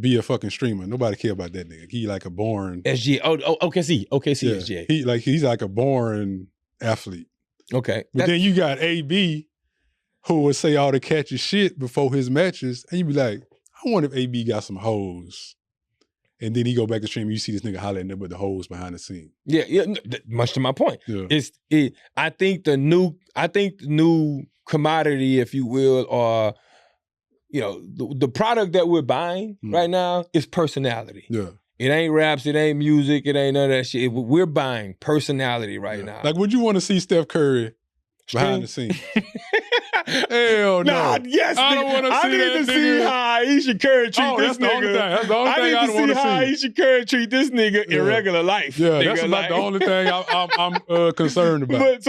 be a fucking streamer. Nobody care about that nigga. He like a born SGA. OKC SGA. He's like a born athlete. Okay. But then you got AB who would say all the catchy shit before his matches, and you be like, I wonder if AB got some hoes. And then he go back to stream, and you see this nigga hollering at them with the hoes behind the scene. Yeah. Much to my point. Yeah. I think the new commodity, if you will, or the product that we're buying right now is personality. Yeah. It ain't raps, it ain't music, it ain't none of that shit. We're buying personality right now. Like, would you want to see Steph Curry behind the scenes? Hell no. Nah, yes, I don't want to see that. I need to see how Aisha Curry treat this nigga. That's the only thing I don't want to see. I need to see how Aisha Curry treat this nigga in regular life. Yeah, that's about the only thing I'm concerned about.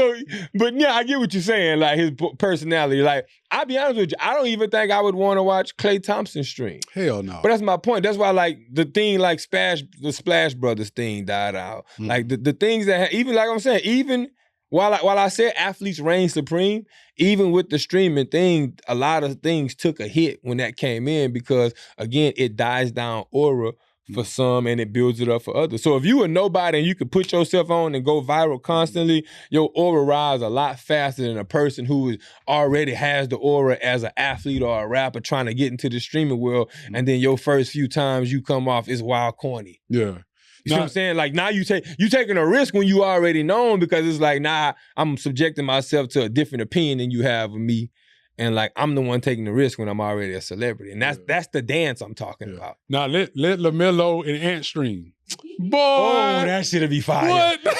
But yeah, I get what you're saying. Like, his personality. Like, I'll be honest with you, I don't even think I would want to watch Klay Thompson stream. Hell no. But that's my point. That's why, like, the thing like the Splash Brothers thing died out. Like, the things that even, like I'm saying, even while I said athletes reign supreme, even with the streaming thing, a lot of things took a hit when that came in because, again, it dies down aura for some and it builds it up for others. So if you were nobody and you could put yourself on and go viral constantly, your aura rise a lot faster than a person who already has the aura as an athlete or a rapper trying to get into the streaming world, and then your first few times you come off is wild corny. Yeah. You see what I'm saying? Like, now you taking a risk when you already known, because it's like, nah, I'm subjecting myself to a different opinion than you have of me. And like, I'm the one taking the risk when I'm already a celebrity. And that's the dance I'm talking about. Now let LaMelo and Ant stream. Boy! Oh, that shit'll be fire. What? Them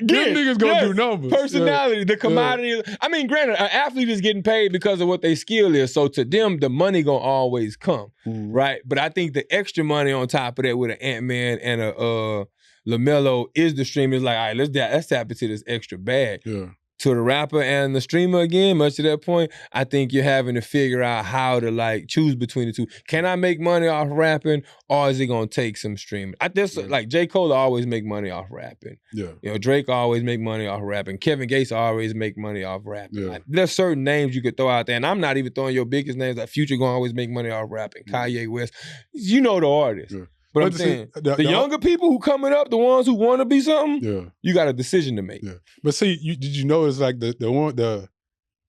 niggas gonna do numbers. Personality, the commodity. I mean, granted, an athlete is getting paid because of what their skill is. So to them, the money gonna always come, right? But I think the extra money on top of that with an Ant-Man and a LaMelo is the stream. Is like, all right, let's tap into this extra bag. Yeah. To the rapper and the streamer, again, much to that point, I think you're having to figure out how to, like, choose between the two. Can I make money off rapping, or is it gonna take some streaming? Like, J. Cole always make money off rapping. Yeah. Drake always make money off rapping. Kevin Gates always make money off rapping. Yeah. Like, there's certain names you could throw out there, and I'm not even throwing your biggest names. Like, Future gonna always make money off rapping. Kanye West, you know the artist. Yeah. But I'm saying, the younger people who coming up, the ones who want to be something, you got a decision to make. Yeah. But see, did you notice, like, the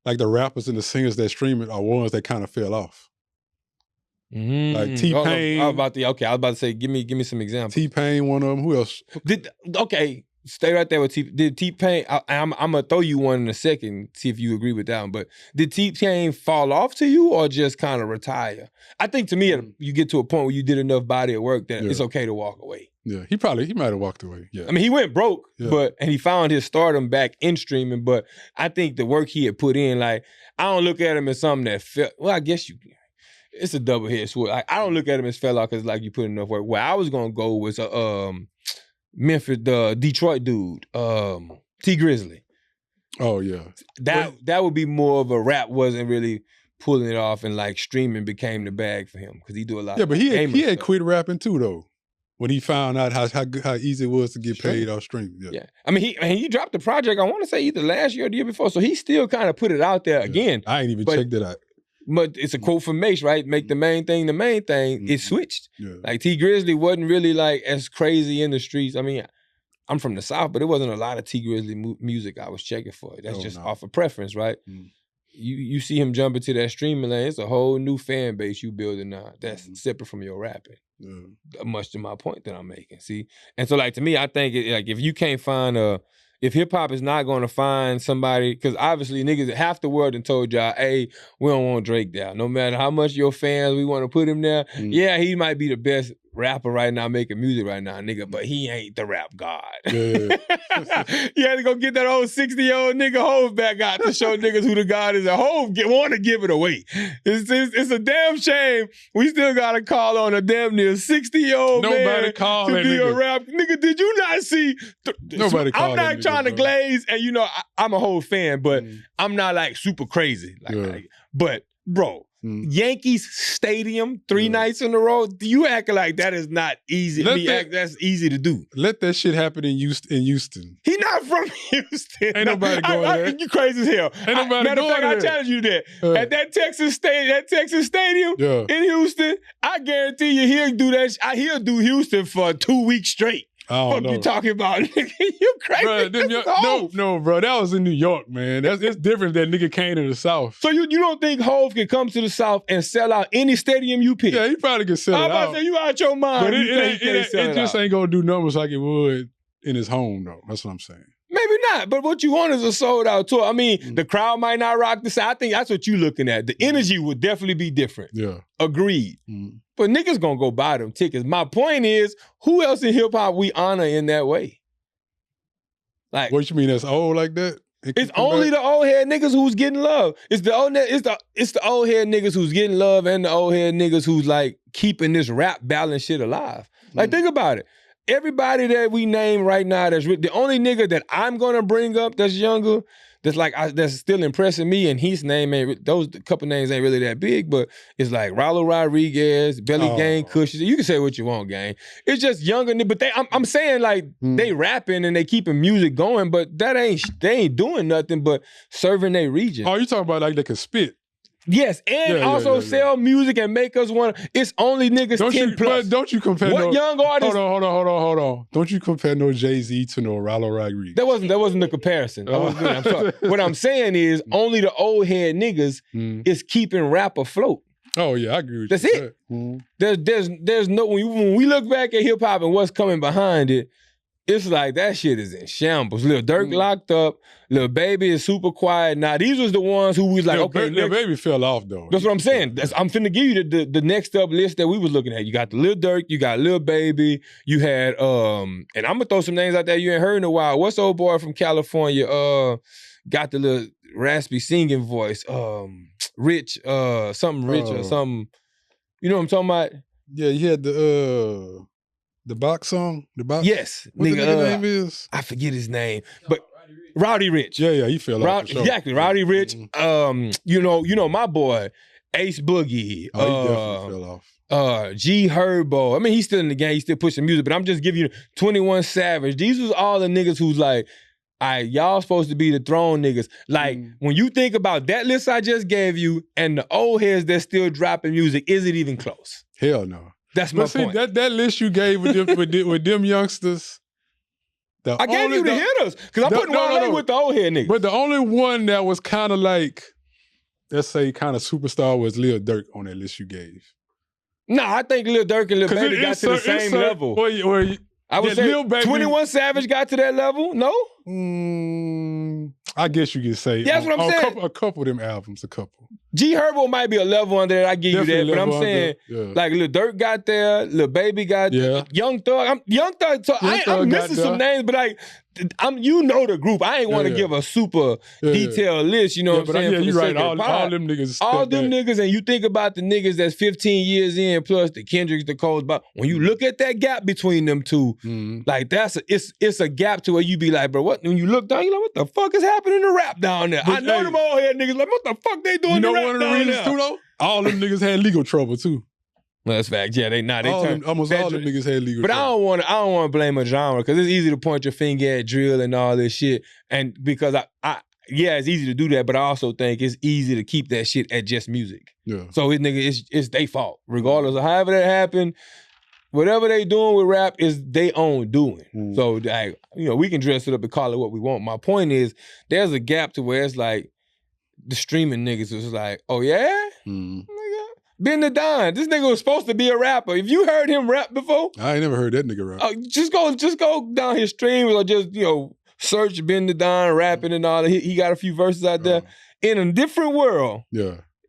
rappers and the singers that stream it are ones that kind of fell off? Like T-Pain. I was about to say, give me some examples. T-Pain, one of them. Who else? Stay right there with T-Pain. Did T-Pain, I'm going to throw you one in a second, see if you agree with that one, but did T-Pain fall off to you or just kind of retire? I think, to me, you get to a point where you did enough body of work that it's okay to walk away. Yeah, he might have walked away, yeah. I mean, he went broke, and he found his stardom back in streaming, but I think the work he had put in, like, I don't look at him as something that felt, well, I guess it's a double-headed sword. Like, I don't look at him as fell off because, like, you put enough work. Where I was going to go was Memphis, the Detroit dude, T Grizzly. Oh yeah, that would be more of a rap. Wasn't really pulling it off, and like streaming became the bag for him because he do a lot. Yeah, but he had quit rapping too though. when he found out how easy it was to get paid off streaming. Yeah. I mean, he dropped the project, I want to say either last year or the year before, so he still kind of put it out there again. I ain't even checked it out. But it's a quote from Mace, right? Make the main thing the main thing. It switched. Yeah. Like T Grizzly wasn't really like as crazy in the streets. I mean, I'm from the South, but it wasn't a lot of T Grizzly music I was checking for. That's just off of preference, right? You see him jump into that streaming lane, it's a whole new fan base you building now. That's separate from your rapping. Much to my point that I'm making. See? And so like to me, I think like if you can't find if hip hop is not going to find somebody, because obviously niggas, half the world done told y'all, hey, we don't want Drake down. No matter how much your fans, we want to put him there. Yeah, he might be the best rapper right now, making music right now, nigga, but he ain't the rap god. Yeah. You had to go get that old 60-year-old nigga Hov back out to show niggas who the god is. And Hov want to give it away. It's a damn shame we still got to call on a damn near 60-year-old man to be a rap. Nigga, did you not see? Nobody called. I'm not trying to glaze, and you know, I'm a whole fan, but I'm not like super crazy. But bro, Yankees Stadium 3 nights in a row. You acting like that is not easy. That's easy to do. Let that shit happen in Houston. He not from Houston. Ain't nobody going there. You crazy as hell. Ain't nobody going there. I challenge you that. At that Texas Stadium in Houston, I guarantee you he'll do that. He'll do Houston for 2 weeks straight. What you talking about, nigga? You crazy? No, bro. That was in New York, man. It's different that nigga came to the South. So you don't think Hov can come to the South and sell out any stadium you pick? Yeah, he probably can sell it out. I'm about to say, you out your mind. But it just ain't gonna do numbers like it would in his home, though. That's what I'm saying. Maybe not, but what you want is a sold out tour. I mean, the crowd might not rock the side. I think that's what you looking at. The energy would definitely be different. Yeah. Agreed. But niggas gonna go buy them tickets. My point is, who else in hip hop we honor in that way? Like, what you mean that's old like that? It's only the old head niggas who's getting love. It's the old head niggas who's getting love and the old head niggas who's like keeping this rap balance shit alive. Like, think about it. Everybody that we name right now, the only nigga that I'm gonna bring up that's younger, that's still impressing me, and his name those couple names ain't really that big, but it's like Rollo Rodriguez, Belly Gang, Cushions. You can say what you want, gang. It's just younger, but I'm saying like they rapping and they keeping music going, but they ain't doing nothing but serving their region. Oh, you talking about like they can spit? Yes, and also sell music and make us want. It's only niggas 10 plus. But don't you compare young artist? Hold on. Don't you compare no Jay-Z to no Rollo Rodriguez? That wasn't the comparison. I'm sorry. What I'm saying is only the old head niggas is keeping rap afloat. Oh yeah, I agree with That's you. That's it. There's no when we look back at hip hop and what's coming behind it. It's like that shit is in shambles. Lil Durk locked up. Lil Baby is super quiet. Now, these was the ones who was like, Lil Baby fell off, though. That's what I'm saying. I'm finna give you the next up list that we was looking at. You got the Lil Durk, you got Lil Baby, you had, and I'm gonna throw some names out there you ain't heard in a while. What's the old boy from California? Got the little raspy singing voice. Rich, something Rich or something. You know what I'm talking about? Yeah, you had the box song? The box? Yes. What the nigga name is? I forget his name. But Rowdy Rich. Yeah, he fell off for sure. Exactly. Rowdy Rich. You know my boy, Ace Boogie. He definitely fell off. G Herbo. I mean, he's still in the game, he's still pushing music, but I'm just giving you 21 Savage. These was all the niggas who's like, all right, y'all supposed to be the throne niggas. Like, when you think about that list I just gave you and the old heads that's still dropping music, is it even close? Hell no. That's my point. That list you gave with them youngsters. I gave you the hitters because I'm putting Wale with the old head niggas. But the only one that was kind of like, let's say, kind of superstar was Lil Durk on that list you gave. Nah, I think Lil Durk and Lil Baby got to the same level. I would say 21 Savage got to that level. No? I guess you could say. That's what I'm saying. A couple of them albums, a couple. G Herbo might be a level under that. I give you that, but I'm saying like Lil Durk got there, Lil Baby got there, Young Thug. So I'm missing some names, but like you know the group. I ain't want to give a super detailed list. You know what I'm saying? Yeah, you're right. All them niggas. All them niggas, and you think about the niggas that's 15 years in, plus the Kendricks, the Coles. But when you look at that gap between them two, like it's a gap to where you be like, bro, what? When you look down, you like, what the fuck is happening to rap down there? I know them old head niggas like, what the fuck they doing? You know one of the reasons too, though? All them niggas had legal trouble too. Well, that's fact. Yeah, they almost all the niggas had legal. But I don't want to blame a genre because it's easy to point your finger at drill and all this shit. And because it's easy to do that, but I also think it's easy to keep that shit at just music. Yeah. So it's their fault, regardless of however that happened. Whatever they doing with rap is they own doing. So like, we can dress it up and call it what we want. My point is, there's a gap to where it's like the streaming niggas was like, oh yeah? Ben the Don, this nigga was supposed to be a rapper. If you heard him rap before, I ain't never heard that nigga rap. Just go down his streams or just search Ben the Don rapping and all that. He got a few verses out there. In a different world,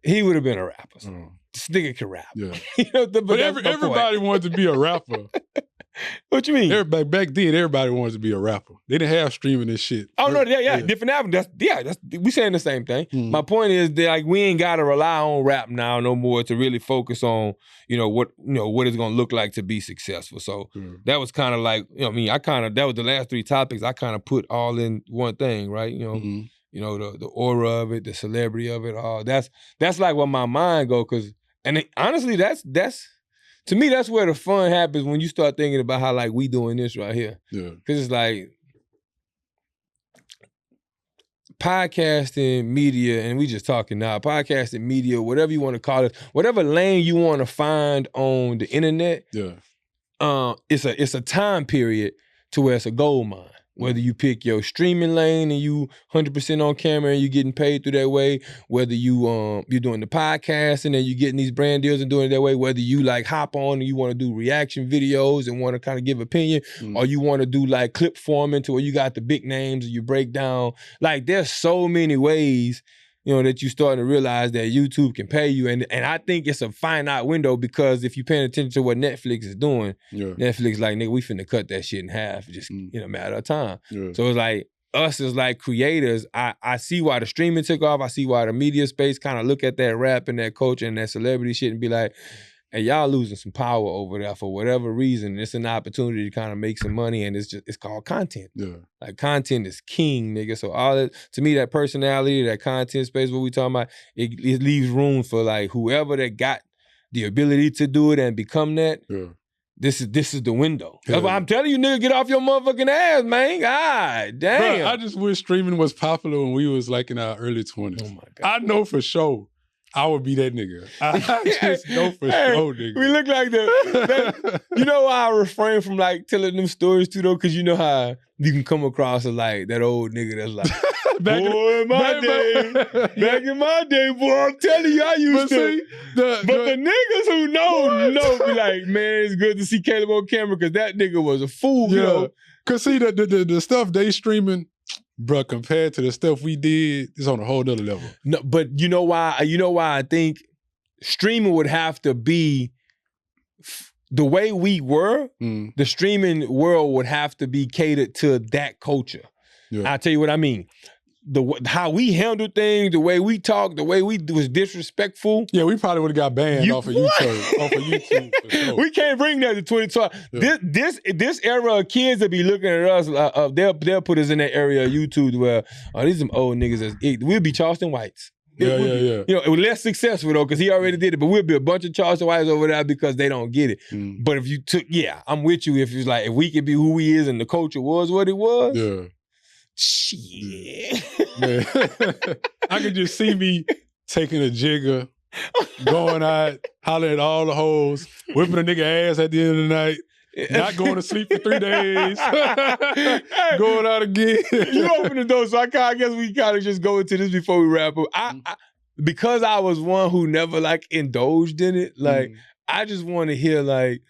he would have been a rapper. This nigga can rap. Yeah. But everybody wanted to be a rapper. What you mean? Everybody back then, everybody wanted to be a rapper. They didn't have streaming this shit. Oh no, different avenues. We saying the same thing. My point is that like we ain't gotta rely on rap now no more to really focus on what it's gonna look like to be successful. So that was kind of like that was the last 3 topics I kind of put all in one thing, right? The aura of it, the celebrity of it, all that's like where my mind go honestly that's. To me, that's where the fun happens when you start thinking about how like we doing this right here. Yeah. Because it's like podcasting, media, and we just talking now, podcasting, media, whatever you want to call it, whatever lane you want to find on the internet, it's a time period to where it's a gold mine. Whether you pick your streaming lane and you 100% on camera and you getting paid through that way, whether you're doing the podcasting and you getting these brand deals and doing it that way, whether you like hop on and you want to do reaction videos and want to kind of give opinion, or you want to do like clip forming to where you got the big names and you break down. Like there's so many ways that you starting to realize that YouTube can pay you. And I think it's a finite window because if you're paying attention to what Netflix is doing, Netflix like, nigga, we finna cut that shit in half just in a matter of time. Yeah. So it's like, us as like creators, I see why the streaming took off. I see why the media space kind of look at that rap and that culture and that celebrity shit and be like, hey, y'all losing some power over there for whatever reason. It's an opportunity to kind of make some money, and it's called content. Yeah. Like content is king, nigga. So all that, to me, that personality, that content space, what we talking about, it leaves room for like whoever that got the ability to do it and become that. Yeah. This is the window. That's why I'm telling you, nigga, get off your motherfucking ass, man. God damn. Bro, I just wish streaming was popular when we was like in our early 20s. Oh my God. I know for sure I would be that nigga. I just know for sure, nigga. We look like you know why I refrain from like telling them stories too though? Cause you know how you can come across as like that old nigga that's like, back in my day, boy, I'm telling you, I used to. But the niggas who know be like, man, it's good to see Caleb on camera because that nigga was a fool, you know? Cause see, the stuff they streaming, bruh, compared to the stuff we did, it's on a whole nother level. No, but you know why I think streaming would have to be the way we were, the streaming world would have to be catered to that culture. Yeah. I'll tell you what I mean. How we handled things, the way we talked, the way we was disrespectful. Yeah, we probably would have got banned off of YouTube. For sure. We can't bring that to 2012. Yeah. This era of kids that be looking at us, they'll put us in that area of YouTube where these some old niggas. We'll be Charleston Whites. Yeah. You know, it was less successful though, because he already did it, but we'll be a bunch of Charleston Whites over there because they don't get it. But if you took, I'm with you. If it's like, if we could be who we is and the culture was what it was. Yeah. Shit. Man. I could just see me taking a jigger, going out, hollering at all the hoes, whipping a nigga ass at the end of the night, not going to sleep for 3 days, going out again. You open the door, so I guess we kind of just go into this before we wrap up. Because I was one who never like indulged in it, like I just want to hear like,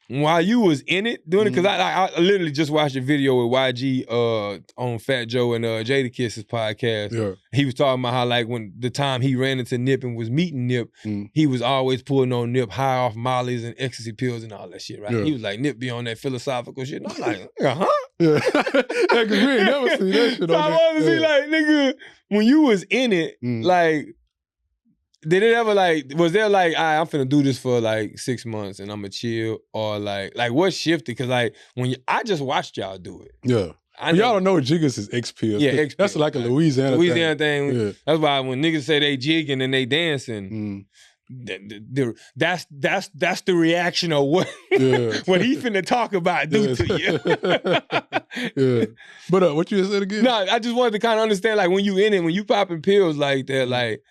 while you was in it doing it, because I literally just watched a video with YG on Fat Joe and Jadakiss's podcast. Yeah. He was talking about how like when the time he ran into Nip and was meeting Nip, he was always pulling on Nip high off Molly's and ecstasy pills and all that shit, right? Yeah. He was like, Nip be on that philosophical shit. And I'm like, huh? Yeah, because we ain't never seen that shit so I wanted to see like, nigga, when you was in it, like, did it ever like, was there like, I'm finna do this for like 6 months and I'm gonna chill, or like what shifted? Cause like, I just watched y'all do it. Yeah. Y'all don't know Jiggers is XP. Yeah, XP. That's like a Louisiana thing. Yeah. That's why when niggas say they jigging and they dancing, that's the reaction of what what he finna talk about do to you. Yeah. But what you said again? No, I just wanted to kind of understand, like, when you in it, when you popping pills like that, like,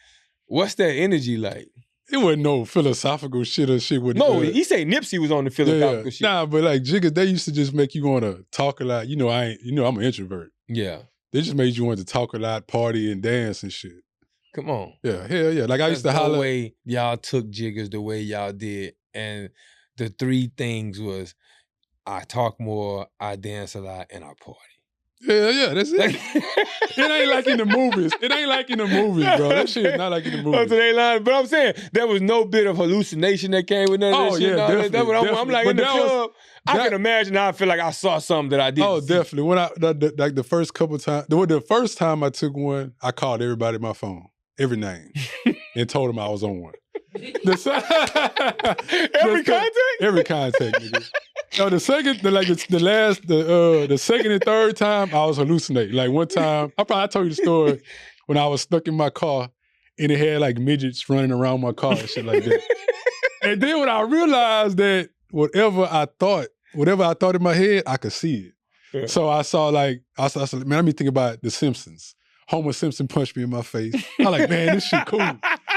what's that energy like? It wasn't no philosophical shit or shit with. No, he say Nipsey was on the philosophical shit. Nah, but like jiggers, they used to just make you want to talk a lot. You know, I'm an introvert. Yeah. They just made you want to talk a lot, party and dance and shit. Come on. Yeah, hell yeah. Like I used to holler. The way y'all took jiggers the way y'all did. And the three things was, I talk more, I dance a lot, and I party. Yeah, that's it. It ain't like in the movies. It ain't like in the movies, bro. That shit is not like in the movies. They lying. But I'm saying, there was no bit of hallucination that came with none of that shit. Yeah, definitely, that's what I'm like, but in the club, I can imagine how I feel like I saw something that I didn't see. Definitely. When like the first couple times, the first time I took one, I called everybody my phone, every name, and told them I was on one. Every contact? Every contact, nigga. No, the second and third time, I was hallucinating. Like one time, I told you the story when I was stuck in my car and it had like midgets running around my car and shit like that. And then when I realized that whatever I thought in my head, I could see it. Yeah. So I saw, man, let me think about The Simpsons. Homer Simpson punched me in my face. I'm like, man, this shit cool.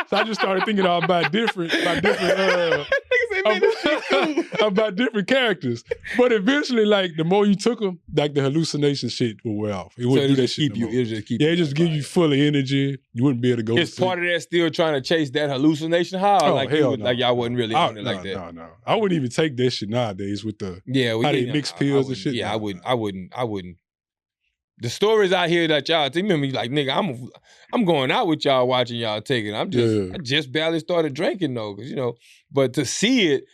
So I just started thinking about different characters. But eventually, like, the more you took them, like, the hallucination shit would wear off. It wouldn't do that shit no more. It just give you full of energy. You wouldn't be able to go to sleep. Is part of that still trying to chase that hallucination high? Oh, like, hell no. Like, y'all wasn't really on it like that? No. I wouldn't even take that shit nowadays with the how they mix pills and shit. Yeah, I wouldn't. The stories I hear that y'all take, remember, like, nigga, I'm going out with y'all watching y'all take it. I just barely started drinking though, cause but to see it,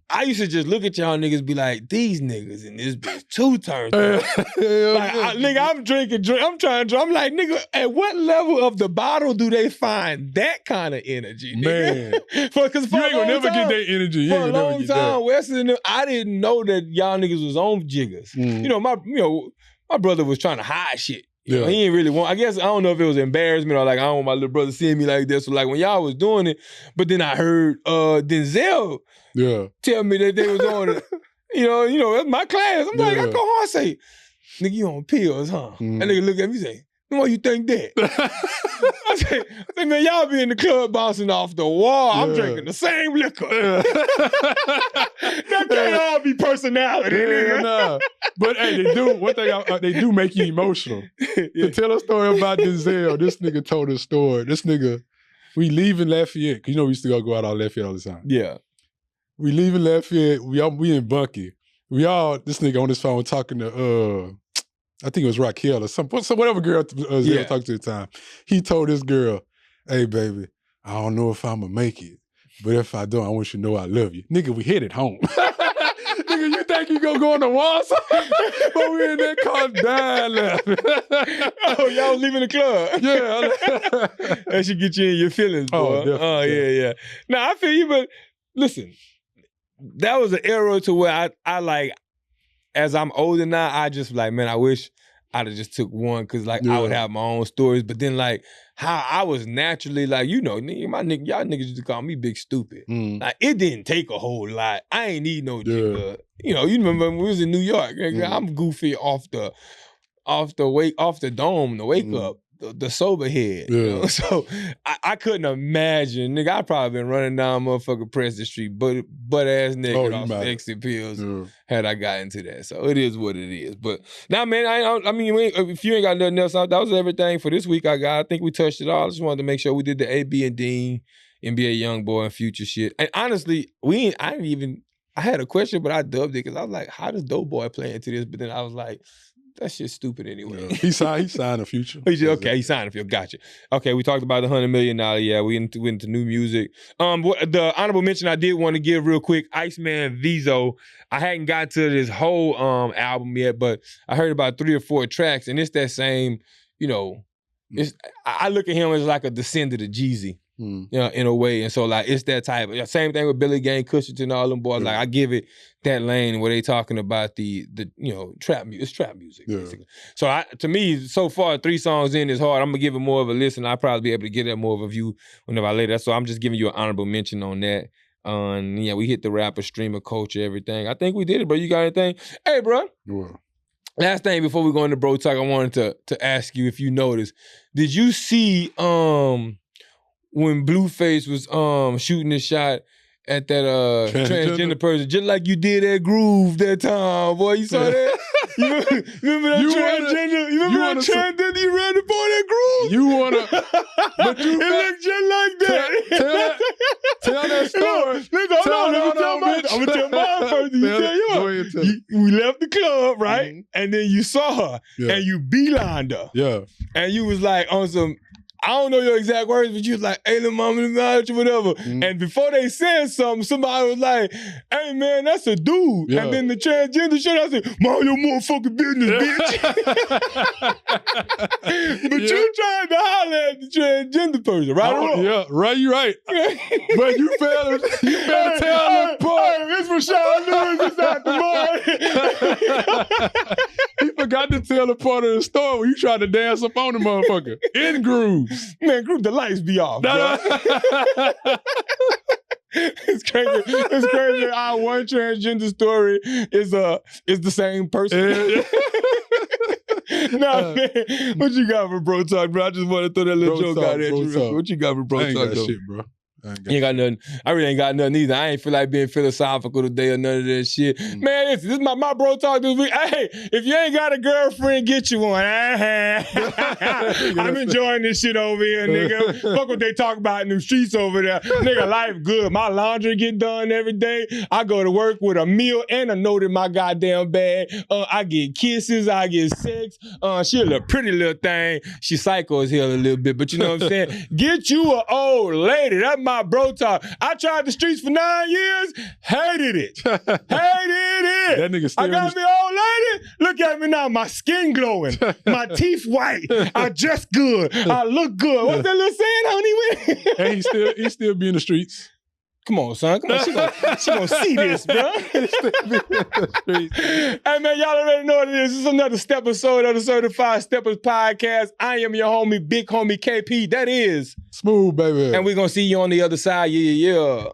I used to just look at y'all niggas be like, these niggas in this bitch too turned up. Nigga, I'm drinking, I'm trying to, I'm like, nigga, at what level of the bottle do they find that kind of energy, nigga? Man. Cause you ain't gonna never get that energy. For a long time, Wesley, I didn't know that y'all niggas was on jiggers. My brother was trying to hide shit. He didn't really want, I guess, I don't know if it was embarrassment or like, I don't want my little brother seeing me like this. So like when y'all was doing it, but then I heard Denzel tell me that they was on it. That's my class. I'm like, I go hard and say, nigga, you on pills, huh? And nigga look at me and say, why you think that? I say, man, y'all be in the club bouncing off the wall. I'm drinking the same liquor. That can't all be personality, nigga. Nah. But hey, they do. One thing they do make you emotional. To tell a story about Denzel, this nigga told a story. This nigga, we leaving Lafayette, cause we used to go out on Lafayette all the time. Yeah. We leaving Lafayette. We in Bunkie. This nigga on his phone talking to I think it was Raquel or some whatever girl Zell talked to at the time. He told this girl, hey, baby, I don't know if I'm going to make it, but if I don't, I want you to know I love you. Nigga, we headed home. Nigga, you think you going to go on the wall? But we in that car dying laughing. Oh, y'all was leaving the club? Yeah. That should get you in your feelings, boy. Oh, definitely. Oh, yeah. Now, I feel you, but listen, that was an era to where I like, as I'm older now, I just like, man, I wish I'd have just took one because like I would have my own stories. But then like how I was naturally like, y'all niggas used to call me Big Stupid. Like it didn't take a whole lot. I ain't need no jigger. You remember when we was in New York, I'm goofy off the dome, the wake up. The sober head. So I couldn't imagine, nigga, I'd probably been running down motherfucking Preston Street, butt ass naked off some exit pills had I got into that. So it is what it is. But now, man, I mean, if you ain't got nothing else, that was everything for this week I think we touched it all. I just wanted to make sure we did the AB and Deen, NBA YoungBoy and Future shit. And honestly, I had a question, but I dubbed it because I was like, how does Doe Boy play into this? But then I was like, that shit's stupid anyway. He signed a Future. He signed a Future. Gotcha. Okay, we talked about the $100 million. Yeah, we went into new music. The honorable mention I did want to give real quick, Icewear Vezzo. I hadn't got to this whole album yet, but I heard about 3 or 4 tracks, and it's that same, I look at him as like a descendant of Jeezy. you know, in a way. And so like it's that type. Same thing with Billy Gang, Cushington, all them boys. Like I give it that lane where they talking about the you know, trap music. It's trap music, basically. So to me, so far, 3 songs in is hard. I'm gonna give it more of a listen. I'll probably be able to get that more of a view whenever I lay that. So I'm just giving you an honorable mention on that. Yeah, we hit the rapper, streamer, culture, everything. I think we did it, bro. You got anything? Hey, bro. Well. Last thing before we go into Bro Talk, I wanted to ask you if you noticed. Did you see when Blueface was shooting his shot at that transgender person, just like you did at Groove that time, boy? You saw that? You remember that transgender? You remember that transgender you ran up on that Groove? You wanna? But you it looked just like that. Tell that story. I'm gonna tell mine first. We left the club, right? And then you saw her, and you beelined her. Yeah. And you was like on some, I don't know your exact words, but you was like, hey, little mama, whatever. And before they said something, somebody was like, hey, man, that's a dude. And then the transgender shit, I said, mind your motherfucking business, bitch. But you tried to holler at the transgender person, right or wrong? Yeah, right, you right. But you failed to tell them part. This Rashad Lewis is out the mud. He forgot to tell the part of the story when you tried to dance up on the motherfucker. In Groove. Man, Group, the lights be off, bro. It's crazy. It's crazy. Our one transgender story is the same person. Nah, man. What you got for Bro Talk, bro? I just want to throw that little joke out at you. What you got for Bro Talk, though? I ain't got though? shit, bro. You ain't got nothing. I really ain't got nothing either. I ain't feel like being philosophical today or none of that shit. Man, this is my Bro Talk this week. Hey, if you ain't got a girlfriend, get you one. I'm enjoying this shit over here, nigga. Fuck what they talk about in the streets over there. Nigga, life good. My laundry get done every day. I go to work with a meal and a note in my goddamn bag. I get kisses. I get sex. She a little pretty little thing. She psycho as hell a little bit, but you know what I'm saying? Get you an old lady. That's my Bro Talk. I tried the streets for 9 years, hated it. Hated it. That nigga still I got me old lady. Look at me now. My skin glowing. My teeth white. I dress good. I look good. What's that little saying, honey? And he still be in the streets. Come on, son. Come on. She gonna see this, bro. Hey, man, y'all already know what it is. This is another Steppaz of the Certified Steppaz podcast. I am your homie, big homie KP. That is Smooth, baby. And we're gonna see you on the other side. Yeah.